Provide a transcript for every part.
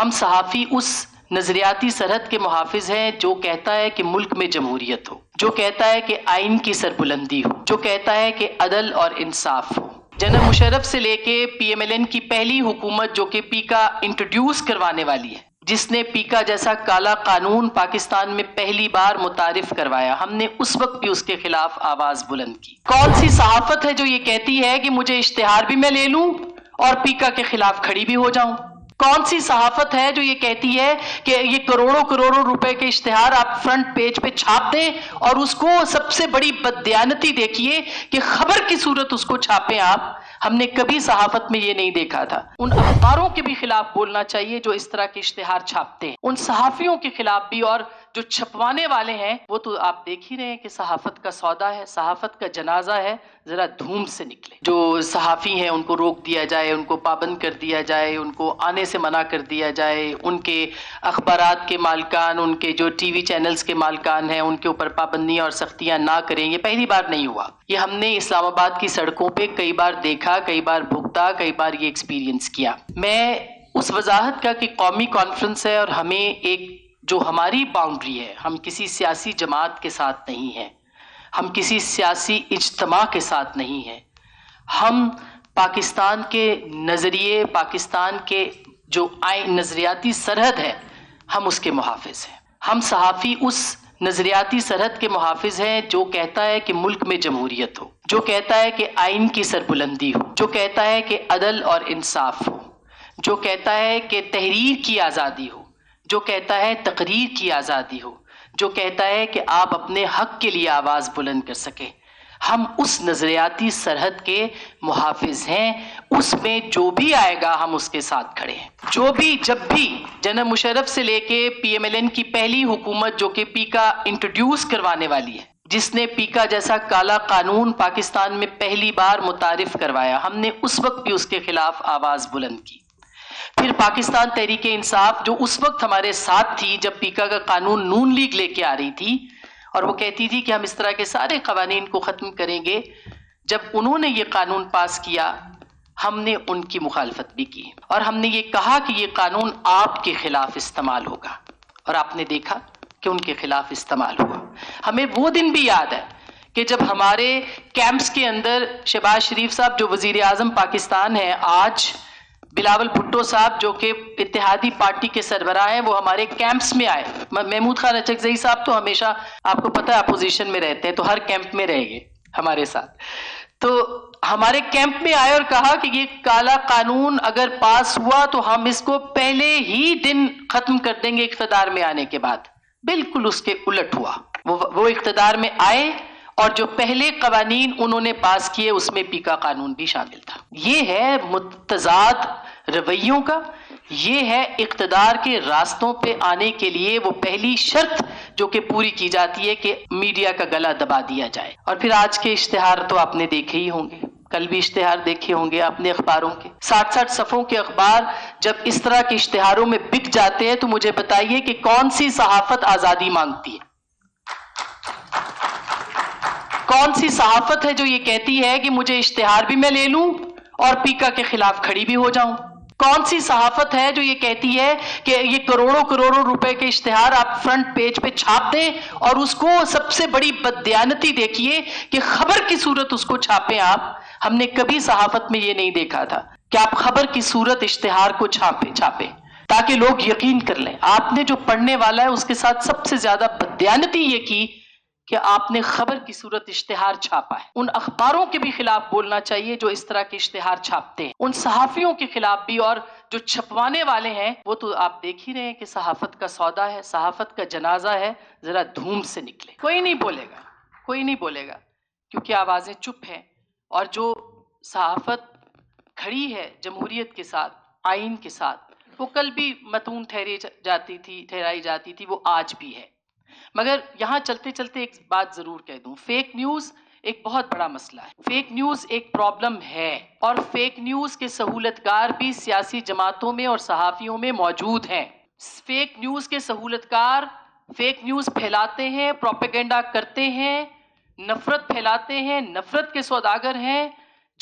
ہم صحافی اس نظریاتی سرحد کے محافظ ہیں جو کہتا ہے کہ ملک میں جمہوریت ہو، جو کہتا ہے کہ آئین کی سربلندی ہو، جو کہتا ہے کہ عدل اور انصاف ہو۔ جنرل مشرف سے لے کے پی ایم ایل این کی پہلی حکومت جو کہ پی کا انٹروڈیوس کروانے والی ہے، جس نے پی کا جیسا کالا قانون پاکستان میں پہلی بار متعارف کروایا، ہم نے اس وقت بھی اس کے خلاف آواز بلند کی۔ کون سی صحافت ہے جو یہ کہتی ہے کہ مجھے اشتہار بھی میں لے لوں اور پی کا کے خلاف کھڑی بھی ہو جاؤں؟ کون سی صحافت ہے جو یہ کہتی ہے کہ یہ کروڑوں روپے کے اشتہار آپ فرنٹ پیج پہ چھاپ دیں اور اس کو سب سے بڑی بددیانتی دیکھیے کہ خبر کی صورت اس کو چھاپیں آپ؟ ہم نے کبھی صحافت میں یہ نہیں دیکھا تھا۔ ان اخباروں کے بھی خلاف بولنا چاہیے جو اس طرح کے اشتہار چھاپتے ہیں، ان صحافیوں کے خلاف بھی، اور جو چھپوانے والے ہیں وہ تو آپ دیکھ ہی رہے ہیں کہ صحافت کا سودا ہے، صحافت کا جنازہ ہے، ذرا دھوم سے نکلے۔ جو صحافی ہیں ان کو روک دیا جائے، ان کو پابند کر دیا جائے، ان کو آنے سے منع کر دیا جائے، ان کے اخبارات کے مالکان، ان کے جو ٹی وی چینلز کے مالکان ہیں ان کے اوپر پابندیاں اور سختیاں نہ کریں۔ یہ پہلی بار نہیں ہوا، یہ ہم نے اسلام آباد کی سڑکوں پہ کئی بار دیکھا، کئی بار بھگتا، کئی بار یہ ایکسپیرینس کیا۔ میں اس وضاحت کا کہ قومی کانفرنس ہے اور ہمیں ایک جو ہماری باؤنڈری ہے، ہم کسی سیاسی جماعت کے ساتھ نہیں ہیں، ہم کسی سیاسی اجتماع کے ساتھ نہیں ہیں، ہم پاکستان کے نظریے، پاکستان کے جو نظریاتی سرحد ہے، ہم اس کے محافظ ہیں۔ ہم صحافی اس نظریاتی سرحد کے محافظ ہیں جو کہتا ہے کہ ملک میں جمہوریت ہو، جو کہتا ہے کہ آئین کی سربلندی ہو، جو کہتا ہے کہ عدل اور انصاف ہو، جو کہتا ہے کہ تحریر کی آزادی ہو، جو کہتا ہے تقریر کی آزادی ہو، جو کہتا ہے کہ آپ اپنے حق کے لیے آواز بلند کر سکیں۔ ہم اس نظریاتی سرحد کے محافظ ہیں، اس میں جو بھی آئے گا ہم اس کے ساتھ کھڑے ہیں۔ جو بھی جب بھی جنرل مشرف سے لے کے پی ایم ایل این کی پہلی حکومت جو کہ پی کا انٹروڈیوس کروانے والی ہے، جس نے پی کا جیسا کالا قانون پاکستان میں پہلی بار متعارف کروایا، ہم نے اس وقت بھی اس کے خلاف آواز بلند کی۔ پھر پاکستان تحریک انصاف جو اس وقت ہمارے ساتھ تھی جب پیکا کا قانون نون لیگ لے کے آ رہی تھی اور وہ کہتی تھی کہ ہم اس طرح کے سارے قوانین کو ختم کریں گے، جب انہوں نے یہ قانون پاس کیا ہم نے ان کی مخالفت بھی کی اور ہم نے یہ کہا کہ یہ قانون آپ کے خلاف استعمال ہوگا، اور آپ نے دیکھا کہ ان کے خلاف استعمال ہوا۔ ہمیں وہ دن بھی یاد ہے کہ جب ہمارے کیمپس کے اندر شہباز شریف صاحب جو وزیر اعظم پاکستان ہیں آج، بلاول بھٹو صاحب جو کہ اتحادی پارٹی کے سربراہ ہیں، وہ ہمارے کیمپس میں آئے۔ محمود خان اچکزئی صاحب تو ہمیشہ آپ کو پتہ ہے اپوزیشن میں رہتے ہیں، تو ہر کیمپ میں رہیں گے ہمارے ساتھ، تو ہمارے کیمپ میں آئے اور کہا کہ یہ کالا قانون اگر پاس ہوا تو ہم اس کو پہلے ہی دن ختم کر دیں گے اقتدار میں آنے کے بعد۔ بالکل اس کے الٹ ہوا، وہ اقتدار میں آئے اور جو پہلے قوانین انہوں نے پاس کیے اس میں پی کا قانون بھی شامل تھا۔ یہ ہے متضاد رویوں کا، یہ ہے اقتدار کے راستوں پہ آنے کے لیے وہ پہلی شرط جو کہ پوری کی جاتی ہے کہ میڈیا کا گلا دبا دیا جائے۔ اور پھر آج کے اشتہار تو آپ نے دیکھے ہی ہوں گے، کل بھی اشتہار دیکھے ہوں گے آپ نے اخباروں کے، 60 صفحوں کے اخبار جب اس طرح کے اشتہاروں میں بک جاتے ہیں تو مجھے بتائیے کہ کون سی صحافت آزادی مانگتی ہے؟ کون سی صحافت ہے جو یہ کہتی ہے کہ مجھے اشتہار بھی میں لے لوں اور پیکا کے خلاف کھڑی بھی ہو جاؤں؟ کون سی صحافت ہے جو یہ کہتی ہے کہ یہ کروڑوں روپے کے اشتہار آپ فرنٹ پیج پہ چھاپ دیں اور اس کو سب سے بڑی بددیانتی دیکھیے کہ خبر کی صورت اس کو چھاپیں آپ؟ ہم نے کبھی صحافت میں یہ نہیں دیکھا تھا کہ آپ خبر کی صورت اشتہار کو چھاپیں تاکہ لوگ یقین کر لیں۔ آپ نے جو پڑھنے والا ہے اس کے ساتھ سب سے زیادہ بددیانتی یہ کی کہ آپ نے خبر کی صورت اشتہار چھاپا ہے۔ ان اخباروں کے بھی خلاف بولنا چاہیے جو اس طرح کے اشتہار چھاپتے ہیں، ان صحافیوں کے خلاف بھی، اور جو چھپوانے والے ہیں وہ تو آپ دیکھ ہی رہے ہیں کہ صحافت کا سودا ہے، صحافت کا جنازہ ہے، ذرا دھوم سے نکلے۔ کوئی نہیں بولے گا، کوئی نہیں بولے گا، کیونکہ آوازیں چپ ہیں، اور جو صحافت کھڑی ہے جمہوریت کے ساتھ، آئین کے ساتھ، وہ کل بھی متون ٹھہرائی جاتی تھی، وہ آج بھی ہے۔ مگر یہاں چلتے چلتے ایک بات ضرور کہہ دوں، فیک نیوز ایک بہت بڑا مسئلہ ہے، فیک نیوز ایک پرابلم ہے، اور فیک نیوز کے سہولتکار بھی سیاسی جماعتوں میں اور صحافیوں میں موجود ہیں۔ فیک نیوز کے سہولتکار فیک نیوز پھیلاتے ہیں، پروپیگنڈا کرتے ہیں، نفرت پھیلاتے ہیں، نفرت کے سوداگر ہیں،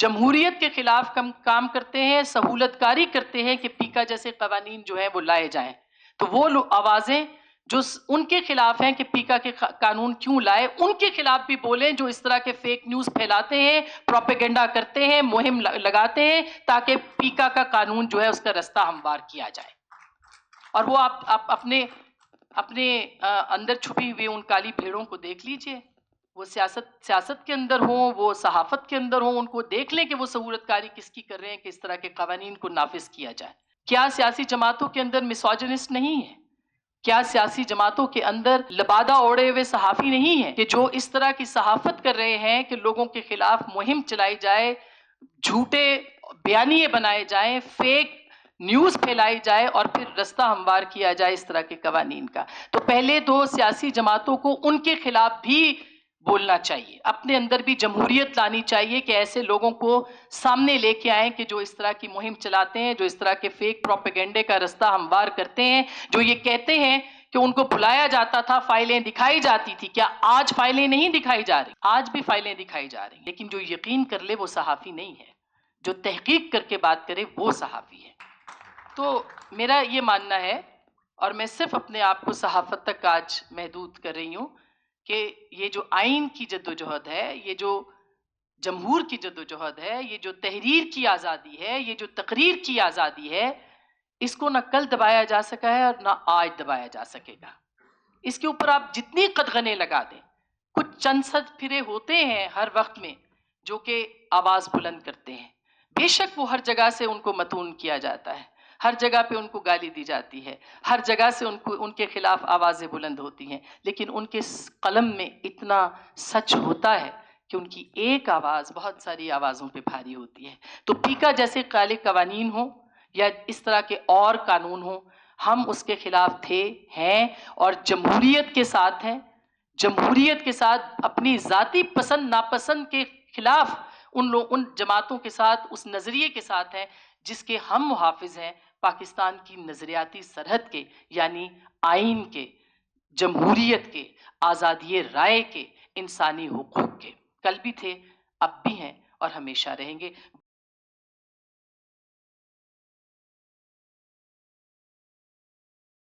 جمہوریت کے خلاف کام کرتے ہیں، سہولت کاری کرتے ہیں کہ پیکا جیسے قوانین جو ہیں وہ لائے جائیں. تو وہ آوازیں جو ان کے خلاف ہیں کہ پیکا کے قانون کیوں لائے، ان کے خلاف بھی بولیں جو اس طرح کے فیک نیوز پھیلاتے ہیں، پروپیگنڈا کرتے ہیں، مہم لگاتے ہیں تاکہ پیکا کا قانون جو ہے اس کا رستہ ہموار کیا جائے. اور وہ آپ اپنے اندر چھپی ہوئی ان کالی بھیڑوں کو دیکھ لیجئے، وہ سیاست کے اندر ہوں، وہ صحافت کے اندر ہوں، ان کو دیکھ لیں کہ وہ سہولت کاری کس کی کر رہے ہیں کہ اس طرح کے قوانین کو نافذ کیا جائے. کیا سیاسی جماعتوں کے اندر میسوجنسٹ نہیں ہے؟ کیا سیاسی جماعتوں کے اندر لبادہ اوڑے ہوئے صحافی نہیں ہیں کہ جو اس طرح کی صحافت کر رہے ہیں کہ لوگوں کے خلاف مہم چلائی جائے، جھوٹے بیانیے بنائے جائیں، فیک نیوز پھیلائی جائے اور پھر رستہ ہموار کیا جائے اس طرح کے قوانین کا؟ تو پہلے تو سیاسی جماعتوں کو ان کے خلاف بھی بولنا چاہیے، اپنے اندر بھی جمہوریت لانی چاہیے کہ ایسے لوگوں کو سامنے لے کے آئیں کہ جو اس طرح کی مہم چلاتے ہیں، جو اس طرح کے فیک پروپیگنڈے کا رستہ ہموار کرتے ہیں، جو یہ کہتے ہیں کہ ان کو بلایا جاتا تھا، فائلیں دکھائی جاتی تھی. کیا آج فائلیں نہیں دکھائی جا رہی؟ آج بھی فائلیں دکھائی جا رہی، لیکن جو یقین کر لے وہ صحافی نہیں ہے، جو تحقیق کر کے بات کرے وہ صحافی ہے. تو میرا یہ ماننا ہے، اور میں صرف اپنے آپ کو صحافت تک آج محدود کر رہی ہوں، کہ یہ جو آئین کی جدوجہد ہے، یہ جو جمہور کی جدوجہد ہے، یہ جو تحریر کی آزادی ہے، یہ جو تقریر کی آزادی ہے، اس کو نہ کل دبایا جا سکا ہے اور نہ آج دبایا جا سکے گا. اس کے اوپر آپ جتنی قدغنیں لگا دیں، کچھ چند صد پھرے ہوتے ہیں ہر وقت میں جو کہ آواز بلند کرتے ہیں. بے شک وہ ہر جگہ سے ان کو متون کیا جاتا ہے، ہر جگہ پہ ان کو گالی دی جاتی ہے، ہر جگہ سے ان کے خلاف آوازیں بلند ہوتی ہیں، لیکن ان کے قلم میں اتنا سچ ہوتا ہے کہ ان کی ایک آواز بہت ساری آوازوں پہ بھاری ہوتی ہے. تو پیکا جیسے کالے قوانین ہوں یا اس طرح کے اور قانون ہوں، ہم اس کے خلاف تھے، ہیں اور جمہوریت کے ساتھ ہیں. جمہوریت کے ساتھ اپنی ذاتی پسند ناپسند کے خلاف ان جماعتوں کے ساتھ، اس نظریے کے ساتھ ہیں جس کے ہم محافظ ہیں، پاکستان کی نظریاتی سرحد کے، یعنی آئین کے، جمہوریت کے، آزادی رائے کے، انسانی حقوق کے. کل بھی تھے، اب بھی ہیں اور ہمیشہ رہیں گے.